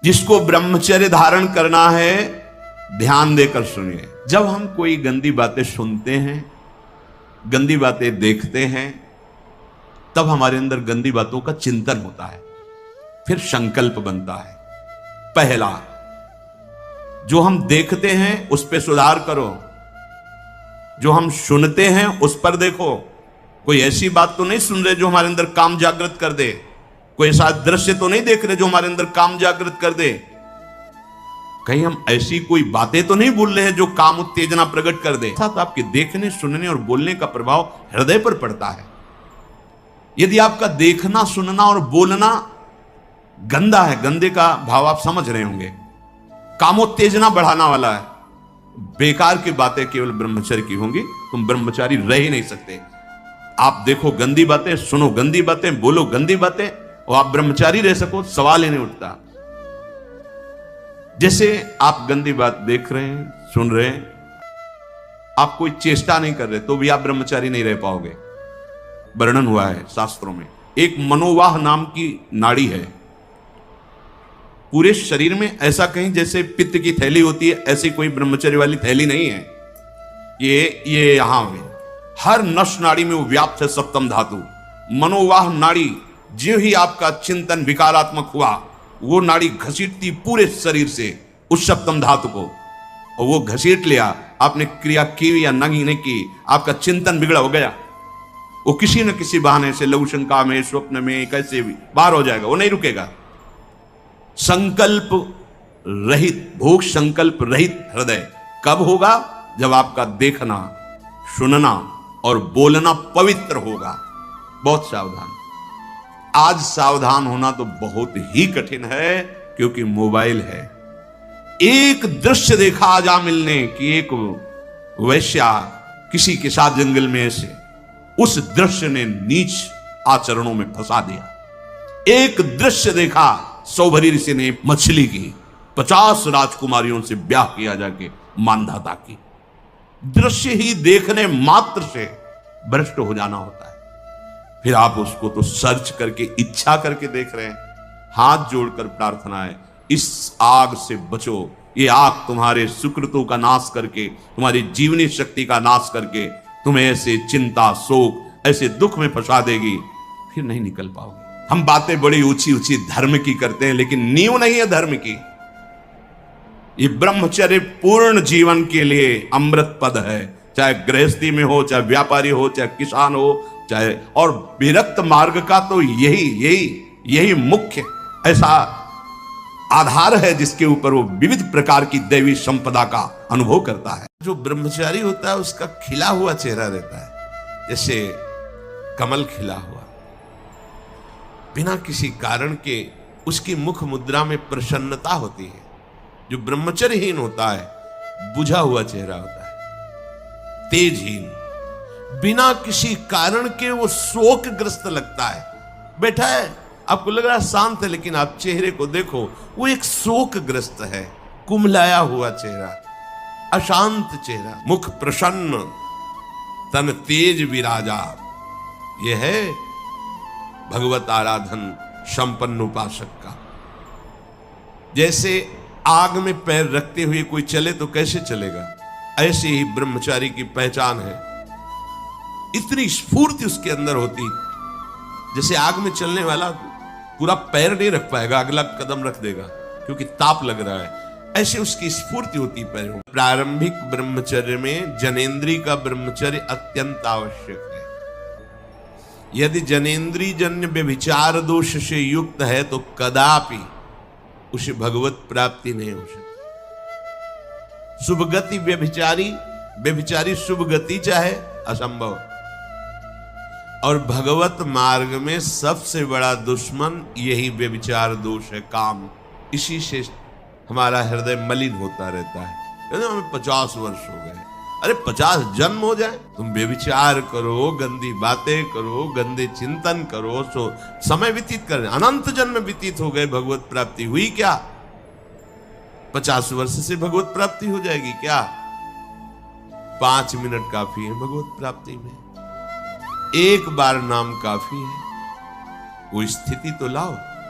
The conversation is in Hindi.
जिसको ब्रह्मचर्य धारण करना है ध्यान देकर सुनिए। जब हम कोई गंदी बातें सुनते हैं, गंदी बातें देखते हैं, तब हमारे अंदर गंदी बातों का चिंतन होता है, फिर संकल्प बनता है। पहला, जो हम देखते हैं उस पर सुधार करो, जो हम सुनते हैं उस पर देखो। कोई ऐसी बात तो नहीं सुन रहे जो हमारे अंदर काम जागृत कर दे, कोई ऐसा दृश्य तो नहीं देख रहे जो हमारे अंदर काम जागृत कर दे, कहीं हम ऐसी कोई बातें तो नहीं बोल रहे हैं जो काम उत्तेजना प्रकट कर दे। साथ आपके देखने, सुनने और बोलने का प्रभाव हृदय पर पड़ता है। यदि आपका देखना, सुनना और बोलना गंदा है, गंदे का भाव आप समझ रहे होंगे, कामोत्तेजना बढ़ाना वाला है, बेकार की बातें केवल ब्रह्मचर्य की होंगी, तुम ब्रह्मचारी रह ही नहीं सकते। आप देखो गंदी बातें, सुनो गंदी बातें, बोलो गंदी बातें, और आप ब्रह्मचारी रह सको, सवाल ही नहीं उठता। जैसे आप गंदी बात देख रहे हैं, सुन रहे हैं, आप कोई चेष्टा नहीं कर रहे, तो भी आप ब्रह्मचारी नहीं रह पाओगे। वर्णन हुआ है शास्त्रों में, एक मनोवाह नाम की नाड़ी है पूरे शरीर में, ऐसा कहीं जैसे पित्त की थैली होती है, ऐसी कोई ब्रह्मचर्य वाली थैली नहीं है। ये यहां में हर नस नाड़ी में वो व्याप्त है सप्तम धातु। मनोवाह नाड़ी, जो ही आपका चिंतन विकारात्मक हुआ, वो नाड़ी घसीटती पूरे शरीर से उस सप्तम धातु को, और वो घसीट लिया, आपने क्रिया की या नहीं की, आपका चिंतन बिगड़ा हो गया, वो किसी न किसी बहाने से लघु शंका में, स्वप्न में, कैसे भी बाहर हो जाएगा, वो नहीं रुकेगा। संकल्प रहित, भोग संकल्प रहित हृदय कब होगा? जब आपका देखना, सुनना और बोलना पवित्र होगा। बहुत सावधान। आज सावधान होना तो बहुत ही कठिन है, क्योंकि मोबाइल है। एक दृश्य देखा आज मिलने की, एक वैश्या किसी के साथ जंगल में ऐसे, उस दृश्य ने नीच आचरणों में फंसा दिया। एक दृश्य देखा, सौभरी ऋषि ने मछली की 50 राजकुमारियों से ब्याह किया जाके मानधाता की। दृश्य ही देखने मात्र से भ्रष्ट हो जाना होता है। फिर आप उसको तो सर्च करके, इच्छा करके देख रहे हैं। हाथ जोड़कर प्रार्थना है, इस आग से बचो। ये आग तुम्हारे सुकृतों का नाश करके, तुम्हारी जीवनी शक्ति का नाश करके तुम्हें ऐसे चिंता, शोक, ऐसे दुख में फंसा देगी, फिर नहीं निकल पाओगे। हम बातें बड़ी ऊंची ऊंची धर्म की करते हैं, लेकिन नींव नहीं है धर्म की। ये ब्रह्मचर्य पूर्ण जीवन के लिए अमृत पद है, चाहे गृहस्थी में हो, चाहे व्यापारी हो, चाहे किसान हो, चाहे, और विरक्त मार्ग का तो यही मुख्य ऐसा आधार है जिसके ऊपर वो विविध प्रकार की दैवी संपदा का अनुभव करता है। जो ब्रह्मचारी होता है उसका खिला हुआ चेहरा रहता है, जैसे कमल खिला हुआ, बिना किसी कारण के उसकी मुख मुद्रा में प्रसन्नता होती है। जो ब्रह्मचर्यहीन होता है बुझा हुआ चेहरा होता है, तेजहीन, बिना किसी कारण के वो शोकग्रस्त लगता है। बैठा है, आपको लग रहा है शांत है, लेकिन आप चेहरे को देखो, वो एक शोकग्रस्त है, कुम्हलाया हुआ चेहरा, अशांत चेहरा, मुख प्रसन्न, तन तेज विराजा। यह है भगवत आराधन संपन्न उपासक का। जैसे आग में पैर रखते हुए कोई चले तो कैसे चलेगा, ऐसे ही ब्रह्मचारी की पहचान है। इतनी स्फूर्ति उसके अंदर होती, जैसे आग में चलने वाला पूरा पैर नहीं रख पाएगा, अगला कदम रख देगा क्योंकि ताप लग रहा है, ऐसे उसकी स्फूर्ति होती पैरों। प्रारंभिक ब्रह्मचर्य में जनेन्द्रीय का ब्रह्मचर्य अत्यंत आवश्यक है। यदि जनेन्द्रीय जन्य व्यभिचार दोष से युक्त है तो कदापि उसे भगवत प्राप्ति नहीं हो सकती। शुभ गति व्यभिचारी शुभ गति चाहे, असंभव। और भगवत मार्ग में सबसे बड़ा दुश्मन यही व्यभिचार दोष है, काम। इसी से हमारा हृदय मलिन होता रहता है। हमें 50 वर्ष हो गए, अरे 50 जन्म हो जाए, तुम व्यभिचार करो, गंदी बातें करो, गंदे चिंतन करो, सो समय व्यतीत कर, अनंत जन्म व्यतीत हो गए, भगवत प्राप्ति हुई क्या? 50 वर्ष से भगवत प्राप्ति हो जाएगी क्या? 5 मिनट काफी है भगवत प्राप्ति में, एक बार नाम काफी है। वो स्थिति तो लाओ।